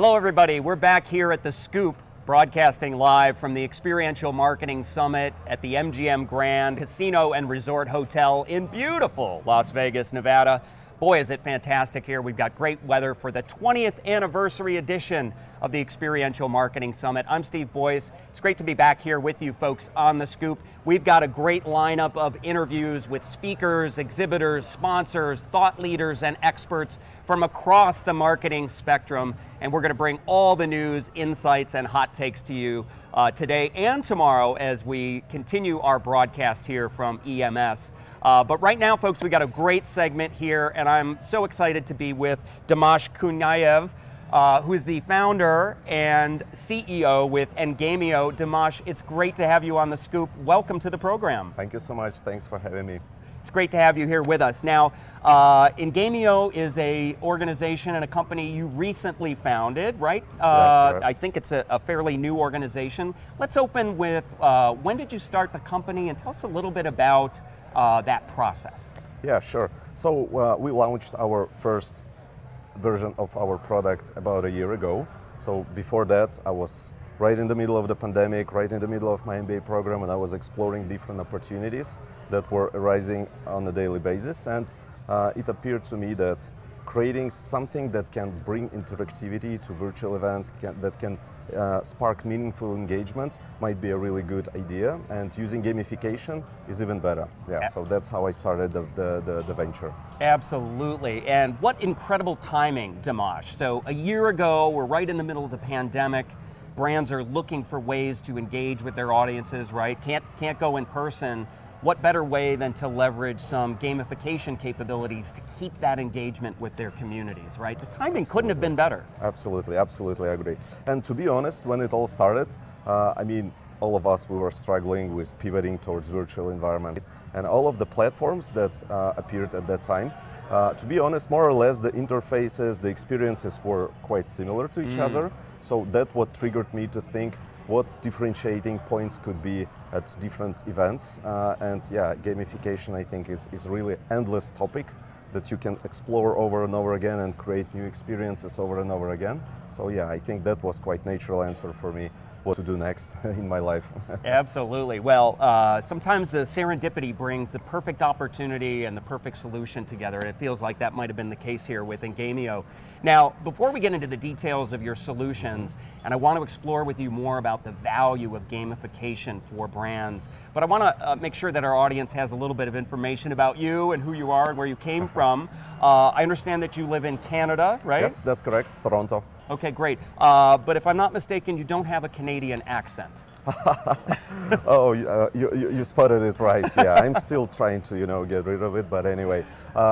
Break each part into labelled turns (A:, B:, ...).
A: Hello everybody, we're back here at the Scoop, broadcasting live from the Experiential Marketing Summit at the MGM Grand Casino and Resort Hotel in beautiful Las Vegas, Nevada. Boy, is it fantastic here. We've got great weather for the 20th anniversary edition of the Experiential Marketing Summit. I'm Steve Boyce. It's great to be back here with you folks on the Scoop. We've got a great lineup of interviews with speakers, exhibitors, sponsors, thought leaders, and experts from across the marketing spectrum. And we're going to bring all the news, insights, and hot takes to you today and tomorrow as we continue our broadcast here from EMS. But right now, folks, we got a great segment here, and I'm so excited to be with Dimash Kunayev, who is the founder and CEO with Engamio. Dimash, it's great to have you on the Scoop. Welcome to the program.
B: Thank you so much. Thanks for having me.
A: It's great to have you here with us. Now, Engamio is a organization and a company you recently founded, right?
B: That's correct.
A: I think it's a fairly new organization. Let's open with, when did you start the company, and tell us a little bit about that process.
B: Yeah, sure. So we launched our first version of our product about a year ago. So before that, I was right in the middle of the pandemic, right in the middle of my MBA program, and I was exploring different opportunities that were arising on a daily basis. And it appeared to me that creating something that can bring interactivity to virtual events, that can spark meaningful engagement might be a really good idea, and using gamification is even better. Yeah, so that's how I started the venture.
A: Absolutely, and what incredible timing, Dimash. So a year ago, we're right in the middle of the pandemic. Brands are looking for ways to engage with their audiences, right? Can't go in person. What better way than to leverage some gamification capabilities to keep that engagement with their communities, right? The timing couldn't have been better.
B: Absolutely, absolutely, I agree. And to be honest, when it all started, I mean, all of us, we were struggling with pivoting towards virtual environment. And all of the platforms that appeared at that time, to be honest, more or less the interfaces, the experiences were quite similar to each other. So that's what triggered me to think what differentiating points could be at different events. And yeah, gamification, I think, is really endless topic that you can explore over and over again and create new experiences over and over again. So yeah, I think that was quite natural answer for me what to do next in my life.
A: Absolutely. Well, sometimes the serendipity brings the perfect opportunity and the perfect solution together. And it feels like that might have been the case here with Engamio. Now, before we get into the details of your solutions, and I want to explore with you more about the value of gamification for brands, but I want to make sure that our audience has a little bit of information about you and who you are and where you came from. I understand that you live in Canada, right?
B: Yes, that's correct, Toronto.
A: Okay, great. But if I'm not mistaken, you don't have a Canadian accent.
B: Oh, you spotted it right. Yeah, I'm still trying to get rid of it. But anyway,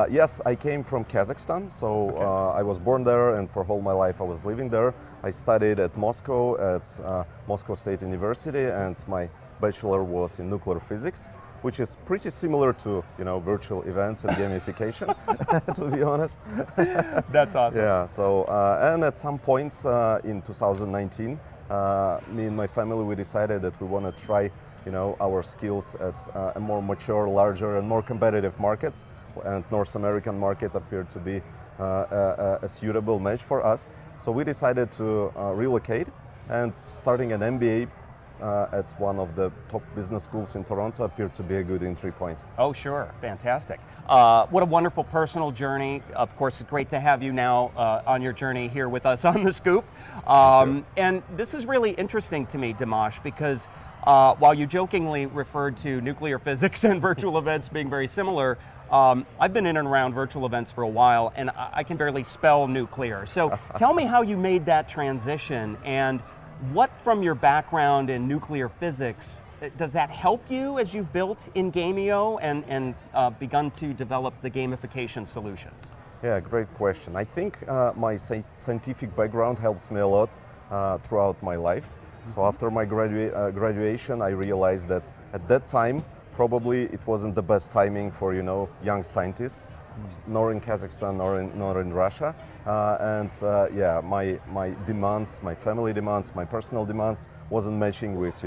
B: yes, I came from Kazakhstan. So I was born there, and for all my life I was living there. I studied at Moscow at Moscow State University, and my bachelor was in nuclear physics, which is pretty similar to virtual events and gamification, to be honest.
A: That's awesome.
B: Yeah. So and at some points in 2019. Me and my family, we decided that we want to try, our skills at a more mature, larger, and more competitive markets. And North American market appeared to be a suitable match for us. So we decided to relocate, and starting an MBA at one of the top business schools in Toronto appeared to be a good entry point.
A: Oh, sure. Fantastic. What a wonderful personal journey. Of course, it's great to have you now on your journey here with us on the Scoop. And this is really interesting to me, Dimash, because while you jokingly referred to nuclear physics and virtual events being very similar, I've been in and around virtual events for a while, and I can barely spell nuclear. So tell me how you made that transition, and what from your background in nuclear physics, does that help you as you've built Engamio and begun to develop the gamification solutions?
B: Yeah, great question. I think my scientific background helps me a lot throughout my life. So after my graduation, I realized that at that time, probably it wasn't the best timing for young scientists, nor in Kazakhstan nor in Russia. Yeah, my demands, my family demands, my personal demands wasn't matching with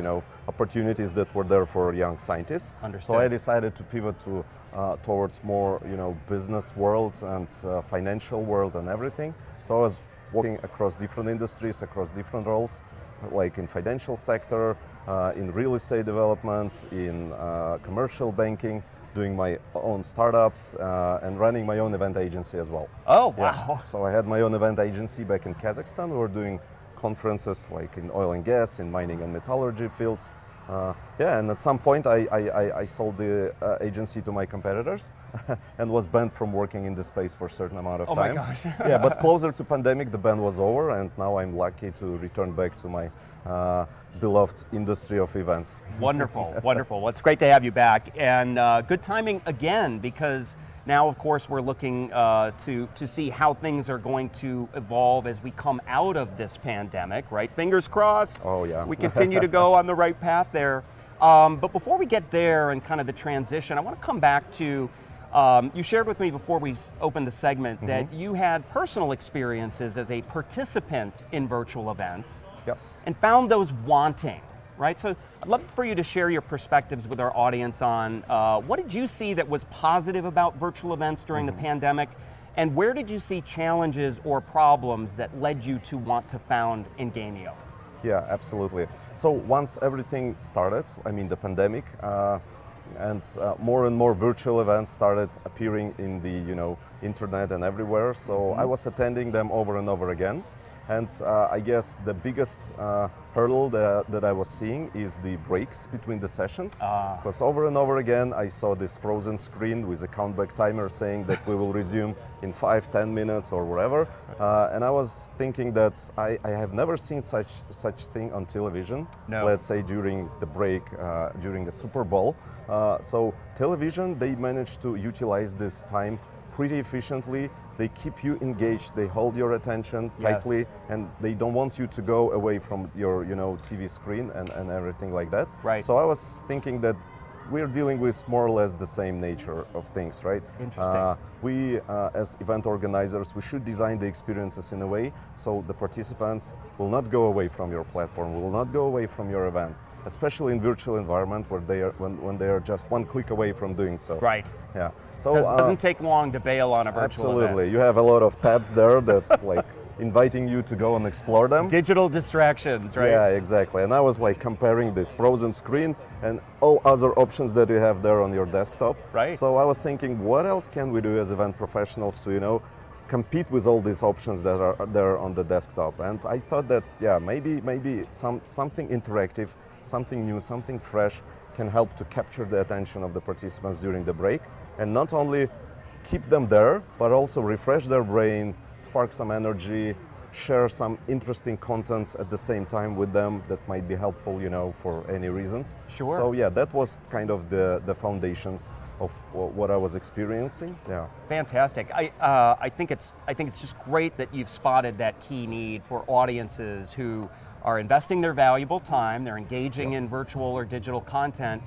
B: opportunities that were there for young scientists.
A: Understood.
B: So I decided to pivot towards more business world and financial world and everything. So I was working across different industries, across different roles, like in financial sector, in real estate development, in commercial banking, doing my own startups, and running my own event agency as well.
A: Oh, wow.
B: Yeah. So I had my own event agency back in Kazakhstan. We were doing conferences like in oil and gas, in mining and metallurgy fields. And at some point I sold the agency to my competitors and was banned from working in the space for a certain amount of time.
A: Oh my gosh.
B: Yeah, but closer to pandemic, the ban was over, and now I'm lucky to return back to my beloved industry of events.
A: Wonderful, wonderful. Well, it's great to have you back, and good timing again, because now, of course, we're looking to see how things are going to evolve as we come out of this pandemic, right? Fingers crossed.
B: Oh, yeah.
A: We continue to go on the right path there. But before we get there and kind of the transition, I want to come back to, you shared with me before we opened the segment that you had personal experiences as a participant in virtual events.
B: Yes.
A: And found those wanting. Right, so I'd love for you to share your perspectives with our audience on what did you see that was positive about virtual events during the pandemic, and where did you see challenges or problems that led you to want to found Engamio?
B: Yeah, absolutely. So once everything started, I mean the pandemic, and more and more virtual events started appearing in the internet and everywhere. So I was attending them over and over again. And I guess the biggest hurdle that I was seeing is the breaks between the sessions. Because over and over again, I saw this frozen screen with a countback timer saying that we will resume in 5-10 minutes or whatever. And I was thinking that I have never seen such thing on television.
A: No.
B: Let's say during the break, during the Super Bowl. So television, they managed to utilize this time pretty efficiently. They keep you engaged, they hold your attention tightly,
A: Yes.
B: and they don't want you to go away from your TV screen and everything like that.
A: Right.
B: So I was thinking that we're dealing with more or less the same nature of things, right?
A: Interesting.
B: We, as event organizers, we should design the experiences in a way so the participants will not go away from your platform, will not go away from your event, especially in virtual environment where they are when they are just one click away from doing so.
A: Right.
B: Yeah. So
A: Doesn't take long to bail on a virtual
B: absolutely.
A: event.
B: You have a lot of tabs there that like inviting you to go and explore them.
A: Digital distractions, right?
B: Yeah, exactly. And I was like comparing this frozen screen and all other options that you have there on your desktop.
A: Right.
B: So I was thinking, what else can we do as event professionals to, compete with all these options that are there on the desktop? And I thought that, yeah, maybe something interactive, something new, something fresh can help to capture the attention of the participants during the break, and not only keep them there, but also refresh their brain, spark some energy, share some interesting content at the same time with them that might be helpful, for any reasons.
A: Sure.
B: So yeah, that was kind of the foundations of what I was experiencing. Yeah.
A: Fantastic. I think it's just great that you've spotted that key need for audiences who are investing their valuable time, they're engaging in virtual or digital content,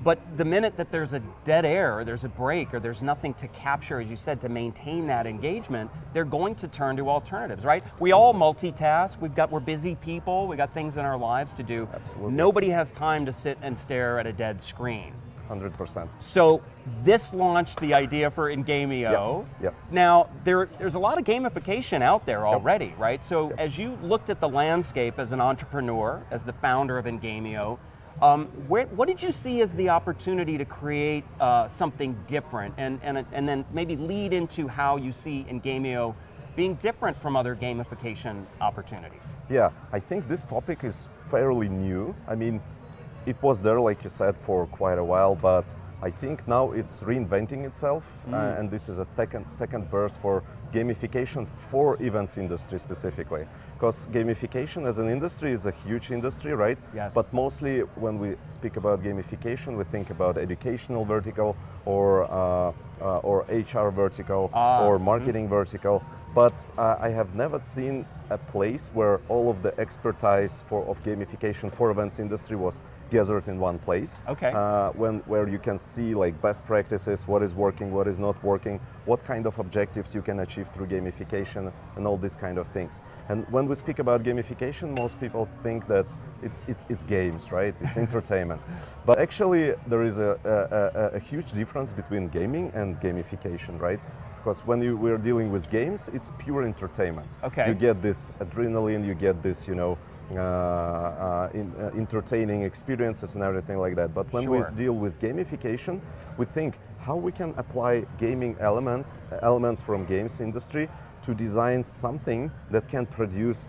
A: but the minute that there's a dead air, or there's a break, or there's nothing to capture, as you said, to maintain that engagement, they're going to turn to alternatives, right? Absolutely. We all multitask, we're busy people, we got things in our lives to do.
B: Absolutely.
A: Nobody has time to sit and stare at a dead screen.
B: 100%.
A: So this launched the idea for Engamio.
B: Yes.
A: Now, there's a lot of gamification out there already, right? So as you looked at the landscape as an entrepreneur, as the founder of Engamio, what did you see as the opportunity to create something different, and then maybe lead into how you see Engamio being different from other gamification opportunities?
B: Yeah, I think this topic is fairly new. I mean, it was there, like you said, for quite a while, but I think now it's reinventing itself, and this is a second burst for gamification for events industry specifically. Because gamification as an industry is a huge industry, right?
A: Yes.
B: But mostly when we speak about gamification, we think about educational vertical or HR vertical or marketing vertical. But I have never seen a place where all of the expertise of gamification for events industry was gathered in one place.
A: Okay.
B: Where you can see like best practices, what is working, what is not working, what kind of objectives you can achieve through gamification, and all these kind of things. And when we speak about gamification, most people think that it's games, right? It's entertainment. But actually, there is a huge difference between gaming and gamification, right? Because when we're dealing with games, it's pure entertainment.
A: Okay.
B: You get this adrenaline, you get this, entertaining experiences and everything like that. But when
A: Sure.
B: we deal with gamification, we think how we can apply gaming elements from games industry to design something that can produce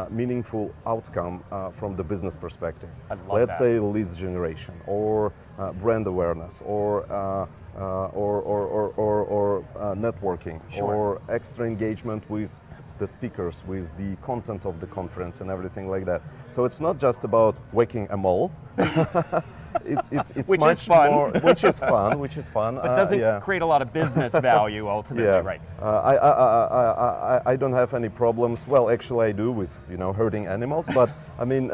B: meaningful outcome from the business perspective.
A: I love
B: Let's
A: that.
B: say leads generation, or brand awareness, or networking,
A: Sure.
B: or extra engagement with the speakers, with the content of the conference and everything like that. So it's not just about whacking a mole. It's
A: Which
B: much
A: is fun.
B: more, which is fun.
A: But doesn't
B: yeah.
A: create a lot of business value ultimately,
B: Yeah,
A: right?
B: I don't have any problems. Well, actually, I do with hurting animals, but I mean,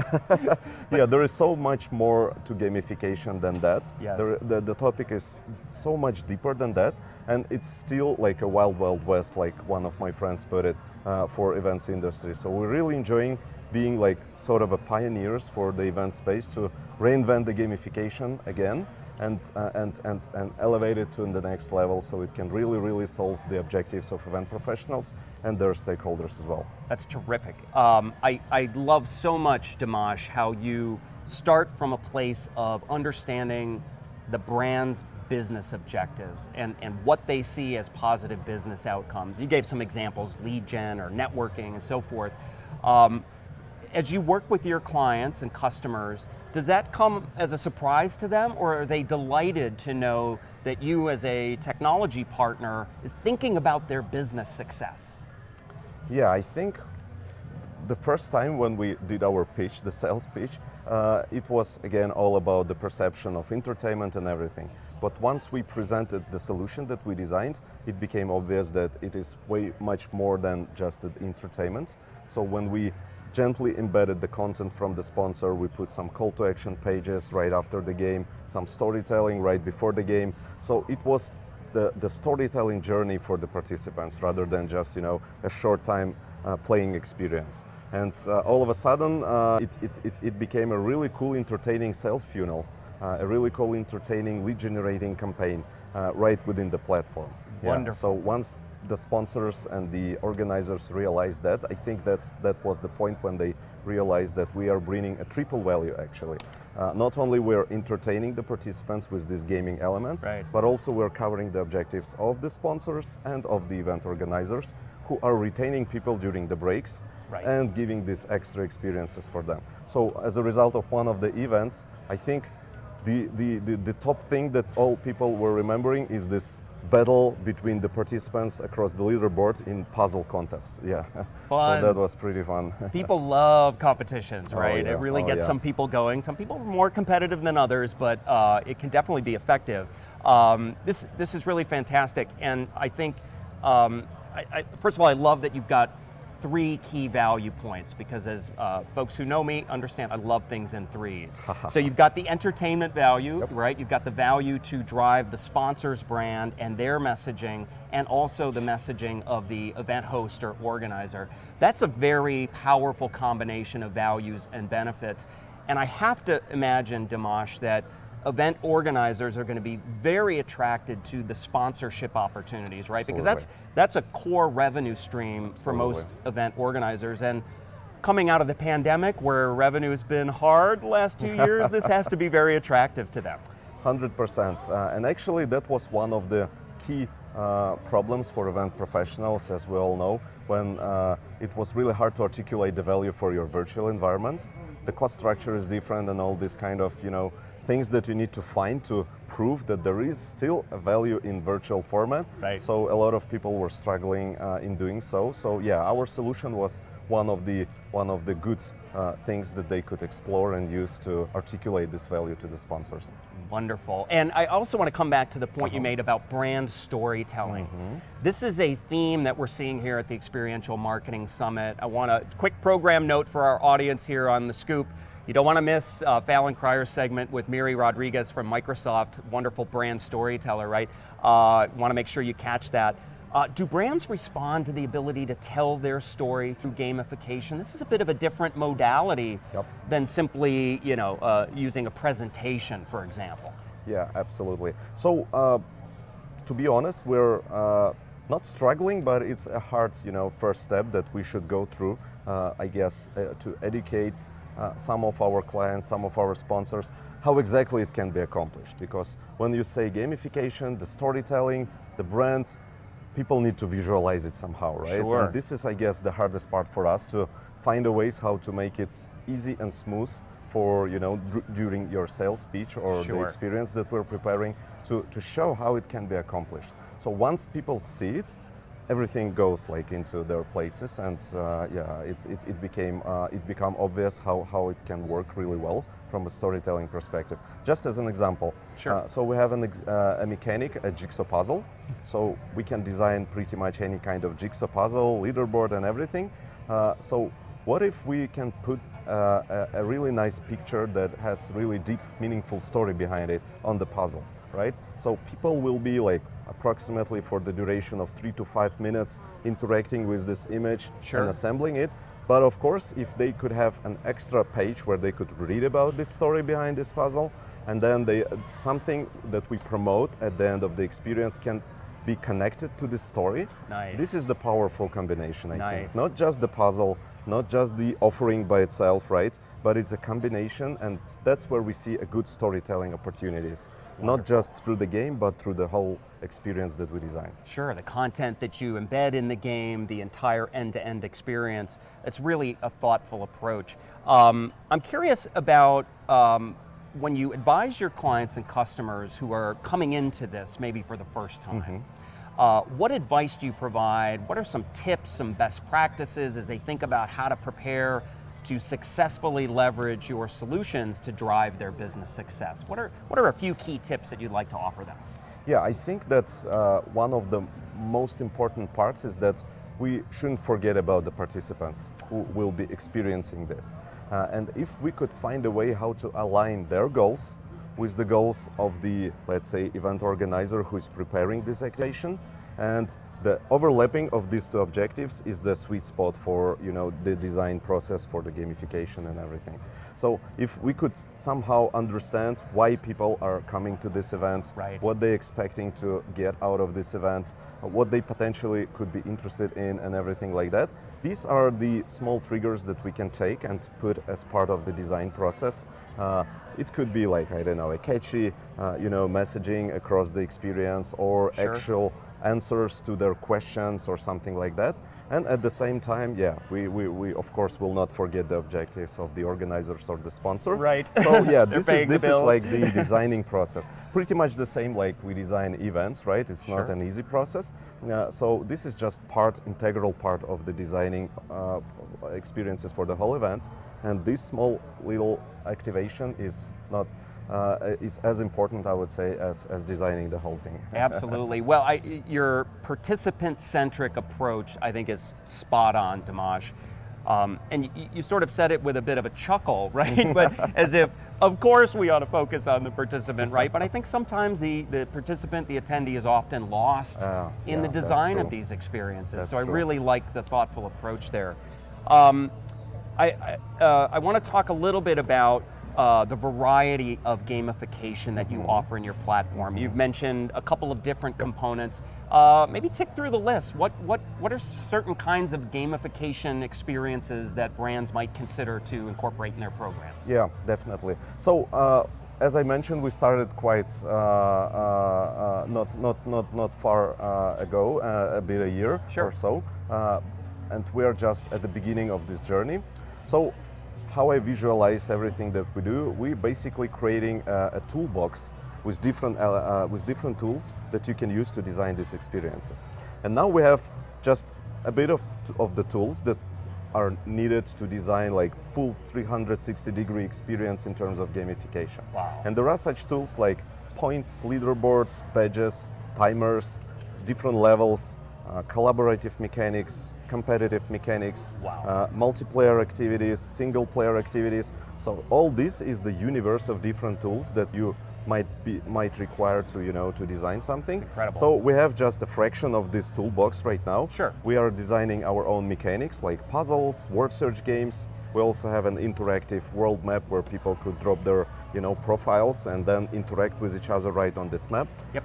B: yeah, there is so much more to gamification than that.
A: Yes.
B: The topic is so much deeper than that, and it's still like a wild, wild west, like one of my friends put it, for events industry. So we're really enjoying being like sort of a pioneers for the event space to reinvent the gamification again and elevate it to the next level so it can really solve the objectives of event professionals and their stakeholders as well.
A: That's terrific. I love so much, Dimash, how you start from a place of understanding the brand's business objectives and what they see as positive business outcomes. You gave some examples, lead gen or networking and so forth. As you work with your clients and customers, does that come as a surprise to them, or are they delighted to know that you as a technology partner is thinking about their business success?
B: Yeah, I think the first time when we did our pitch, the sales pitch, it was again all about the perception of entertainment and everything. But once we presented the solution that we designed, it became obvious that it is way much more than just the entertainment. So when we gently embedded the content from the sponsor, we put some call to action pages right after the game, some storytelling right before the game. So it was the storytelling journey for the participants rather than just a short time playing experience. And all of a sudden it became a really cool entertaining sales funnel, a really cool entertaining lead generating campaign right within the platform.
A: Wonderful.
B: Yeah, so once the sponsors and the organizers realized that, I think that was the point when they realized that we are bringing a triple value actually. Not only we're entertaining the participants with these gaming elements,
A: right,
B: but also we're covering the objectives of the sponsors and of the event organizers who are retaining people during the breaks,
A: right,
B: and giving these extra experiences for them. So as a result of one of the events, I think the top thing that all people were remembering is this battle between the participants across the leaderboard in puzzle contests. Yeah,
A: Fun.
B: So that was pretty fun.
A: People love competitions, right?
B: Oh, yeah.
A: It really gets
B: Yeah.
A: some people going. Some people are more competitive than others, but it can definitely be effective. This is really fantastic, and I think, first of all, I love that you've got 3 key value points, because as folks who know me understand, I love things in threes. So you've got the entertainment value,
B: Yep.
A: right? You've got the value to drive the sponsor's brand and their messaging, and also the messaging of the event host or organizer. That's a very powerful combination of values and benefits. And I have to imagine, Dimash, that event organizers are going to be very attracted to the sponsorship opportunities, right?
B: Absolutely.
A: Because that's a core revenue stream for most event organizers. And coming out of the pandemic, where revenue has been hard the last 2 years, this has to be very attractive to them.
B: 100%. And actually that was one of the key problems for event professionals, as we all know, when it was really hard to articulate the value for your virtual environment. The cost structure is different and all this kind of, things that you need to find to prove that there is still a value in virtual format.
A: Right.
B: So a lot of people were struggling in doing so. So yeah, our solution was one of the good things that they could explore and use to articulate this value to the sponsors.
A: Wonderful. And I also want to come back to the point you made about brand storytelling. This is a theme that we're seeing here at the Experiential Marketing Summit. I want a quick program note for our audience here on The Scoop. You don't want to miss Fallon Crier's segment with Miri Rodriguez from Microsoft, wonderful brand storyteller, right? Want to make sure you catch that. Do brands respond to the ability to tell their story through gamification? This is a bit of a different modality than simply, using a presentation, for example.
B: Yeah, absolutely. So, to be honest, we're not struggling, but it's a hard, first step that we should go through, I guess, to educate some of our clients, some of our sponsors, how exactly it can be accomplished. Because when you say gamification, the storytelling, the brand, people need to visualize it somehow, right?
A: Sure.
B: And this is, I guess, the hardest part for us, to find a ways how to make it easy and smooth for, during your sales speech or
A: Sure.
B: the experience that we're preparing, to show how it can be accomplished. So once people see it, everything goes like into their places, and it became obvious how it can work really well from a storytelling perspective. Just as an example,
A: Sure.
B: so we have a mechanic, a jigsaw puzzle. So we can design pretty much any kind of jigsaw puzzle, leaderboard, and everything. So what if we can put a really nice picture that has really deep, meaningful story behind it on the puzzle, right? So people will be like approximately for the duration of 3 to 5 minutes interacting with this image
A: Sure.
B: and assembling it. But of course, if they could have an extra page where they could read about this story behind this puzzle, and then something that we promote at the end of the experience can be connected to this story.
A: Nice.
B: This is the powerful combination, I think.
A: Nice.
B: Not just the puzzle, not just the offering by itself, right? But it's a combination, and that's where we see a good storytelling opportunities. Not just through the game, but through the whole experience that we design.
A: Sure, the content that you embed in the game, the entire end-to-end experience, it's really a thoughtful approach. I'm curious about when you advise your clients and customers who are coming into this maybe for the first time, what advice do you provide? What are some tips, some best practices as they think about how to prepare to successfully leverage your solutions to drive their business success? What are a few key tips that you'd like to offer them?
B: Yeah, I think that's one of the most important parts, is that we shouldn't forget about the participants who will be experiencing this. And if we could find a way how to align their goals with the goals of the, let's say, event organizer who is preparing this activation, and the overlapping of these two objectives is the sweet spot for the design process for the gamification and everything. So if we could somehow understand why people are coming to this event,
A: Right.
B: what they're expecting to get out of this event, what they potentially could be interested in, and everything like that, these are the small triggers that we can take and put as part of the design process. It could be like, I don't know, a catchy messaging across the experience, or
A: Sure.
B: actual answers to their questions or something like that. And at the same time, we of course will not forget the objectives of the organizers or the sponsor.
A: Right.
B: So yeah,
A: They're
B: this
A: paying the
B: is
A: bills.
B: like the designing process. Pretty much the same like we design events, right? It's not
A: Sure.
B: an easy process. So this is just integral part of the designing experiences for the whole event. And this small little activation is not is as important, I would say, as designing the whole thing.
A: Absolutely. Well, your participant-centric approach, I think, is spot on, Dimash. And you sort of said it with a bit of a chuckle, right? But as if, of course, we ought to focus on the participant, right? But I think sometimes the participant, the attendee, is often lost in the
B: that's
A: design of
B: true.
A: these experiences.
B: That's
A: so I
B: true.
A: really like the thoughtful approach there. I want to talk a little bit about the variety of gamification that you offer in your platform. You've mentioned a couple of different components. Maybe tick through the list. What are certain kinds of gamification experiences that brands might consider to incorporate in their programs?
B: Yeah, definitely. So as I mentioned, we started quite not far ago, a year
A: Sure.
B: or so, and we are just at the beginning of this journey. So how I visualize everything that we do, we basically creating a toolbox with different tools that you can use to design these experiences. And now we have just a bit of the tools that are needed to design like full 360-degree experience in terms of gamification.
A: Wow.
B: And there are such tools like points, leaderboards, badges, timers, different levels, collaborative mechanics, competitive mechanics,
A: Wow.
B: multiplayer activities, single player activities. So all this is the universe of different tools that you might require to design something.
A: It's incredible.
B: So we have just a fraction of this toolbox right now.
A: Sure.
B: We are designing our own mechanics like puzzles, word search games. We also have an interactive world map where people could drop their profiles and then interact with each other right on this map.
A: Yep.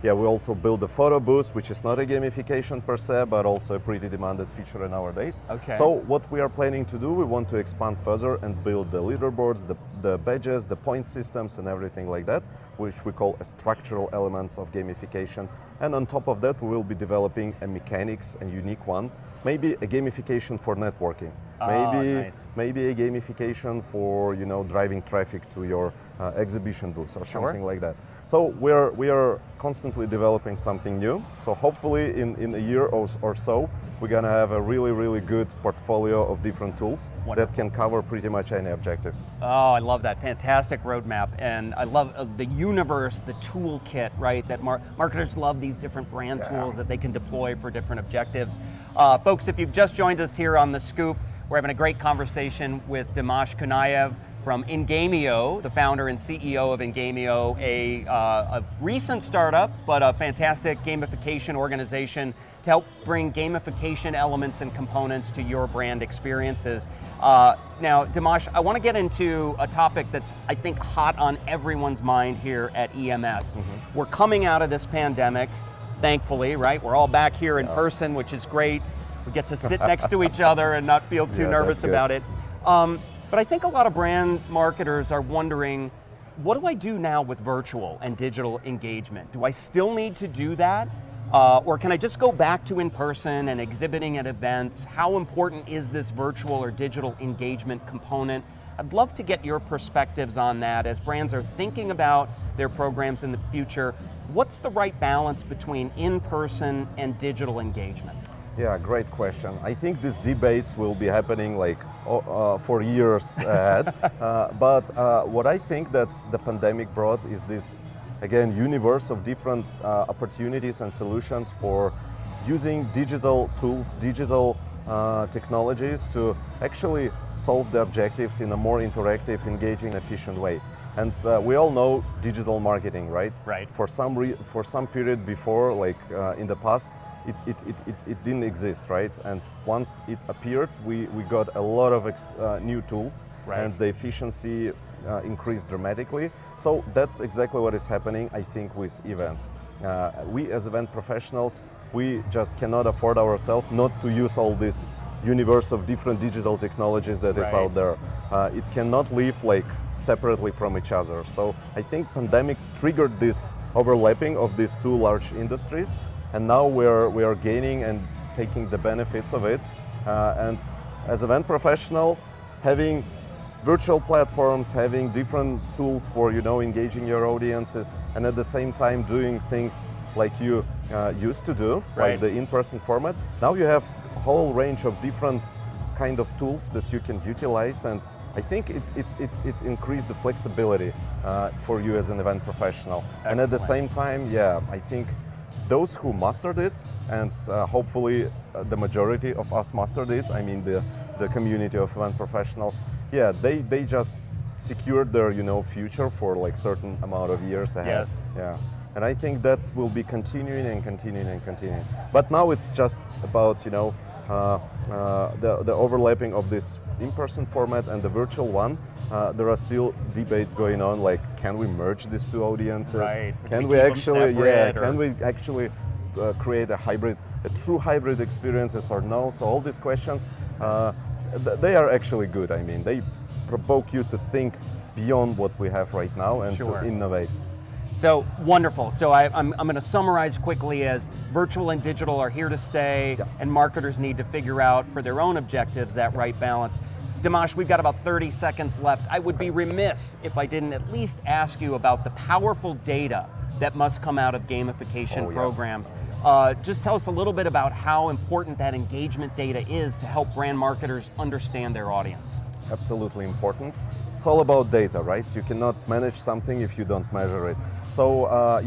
B: Yeah, we also build a photo booth, which is not a gamification per se, but also a pretty demanded feature nowadays.
A: Okay.
B: So what we are planning to do, we want to expand further and build the leaderboards, the badges, the point systems and everything like that, which we call a structural elements of gamification. And on top of that, we will be developing a mechanics, a unique one, maybe a gamification for networking.
A: Nice.
B: Maybe a gamification for driving traffic to your exhibition booth or something like that. So we are constantly developing something new. So hopefully in a year or so, we're gonna have a really good portfolio of different tools that can cover pretty much any objectives.
A: Oh, I love that. Fantastic roadmap. And I love the universe, the toolkit, right? That marketers love these different brand tools that they can deploy for different objectives. Folks, if you've just joined us here on The Scoop, we're having a great conversation with Dimash Kunayev from Engamio, the founder and CEO of Engamio, a recent startup, but a fantastic gamification organization to help bring gamification elements and components to your brand experiences. Now, Dimash, I want to get into a topic that's, I think, hot on everyone's mind here at EMS. We're coming out of this pandemic, thankfully, right? We're all back here in person, which is great. We get to sit next to each other and not feel too nervous about it. But I think a lot of brand marketers are wondering, what do I do now with virtual and digital engagement? Do I still need to do that? Or can I just go back to in-person and exhibiting at events? How important is this virtual or digital engagement component? I'd love to get your perspectives on that as brands are thinking about their programs in the future. What's the right balance between in-person and digital engagement?
B: Yeah, great question. I think these debates will be happening for years ahead. But what I think that the pandemic brought is this, again, universe of different opportunities and solutions for using digital tools, digital technologies to actually solve the objectives in a more interactive, engaging, efficient way. And we all know digital marketing, right?
A: Right.
B: For some period before, in the past, it didn't exist, right? And once it appeared, we got a lot of new tools, and the efficiency increased dramatically. So that's exactly what is happening, I think, with events. We as event professionals, we just cannot afford ourselves not to use all this universe of different digital technologies that is out there. It cannot live separately from each other. So I think pandemic triggered this overlapping of these two large industries. And now we are gaining and taking the benefits of it. And as an event professional, having virtual platforms, having different tools for engaging your audiences, and at the same time doing things like you used to do, like the in-person format. Now you have a whole range of different kind of tools that you can utilize, and I think it increased the flexibility for you as an event professional. Excellent. And at the same time, I think those who mastered it, and hopefully the majority of us mastered it, I mean the community of event professionals, they just secured their future for certain amount of years ahead.
A: Yes.
B: Yeah. And I think that will be continuing and continuing and continuing. But now it's just about the overlapping of this in-person format and the virtual one. There are still debates going on, can we merge these two audiences?
A: Right.
B: Can we actually, can we actually create a true hybrid experiences or no? So all these questions, they are actually good. I mean, they provoke you to think beyond what we have right now and to innovate.
A: So wonderful. So I'm going to summarize quickly as virtual and digital are here to stay, and marketers need to figure out for their own objectives that right balance. Dimash, we've got about 30 seconds left. I would be remiss if I didn't at least ask you about the powerful data that must come out of gamification programs. Just tell us a little bit about how important that engagement data is to help brand marketers understand their audience.
B: Absolutely important. It's all about data, right? You cannot manage something if you don't measure it. So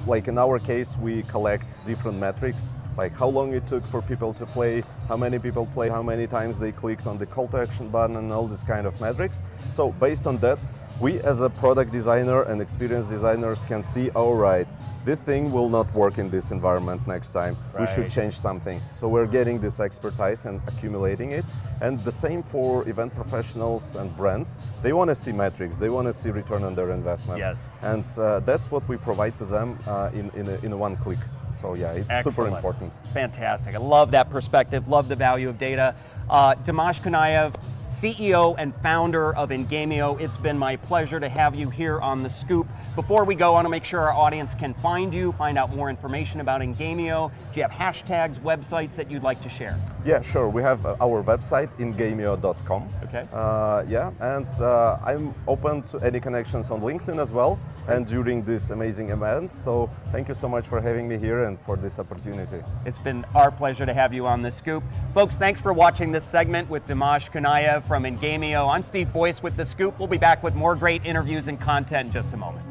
B: like in our case, we collect different metrics like how long it took for people to play, how many people play, how many times they clicked on the call to action button, and all this kind of metrics. So based on that, we as a product designer and experience designers can see, all right, this thing will not work in this environment next time. We should change something. So we're getting this expertise and accumulating it. And the same for event professionals and brands. They want to see metrics. They want to see return on their investments.
A: Yes.
B: And that's what we provide to them in a one click. So yeah, it's
A: Excellent.
B: super important.
A: Fantastic. I love that perspective, love the value of data. Dimash Kunayev, CEO and founder of Engamio, it's been my pleasure to have you here on The Scoop. Before we go, I want to make sure our audience can find you, find out more information about Engamio. Do you have hashtags, websites that you'd like to share?
B: Yeah, sure. We have our website, engamio.com.
A: Okay.
B: And I'm open to any connections on LinkedIn as well, and during this amazing event. So thank you so much for having me here and for this opportunity.
A: It's been our pleasure to have you on The Scoop. Folks, thanks for watching this segment with Dimash Kunayev from Engamio. I'm Steve Boyce with The Scoop. We'll be back with more great interviews and content in just a moment.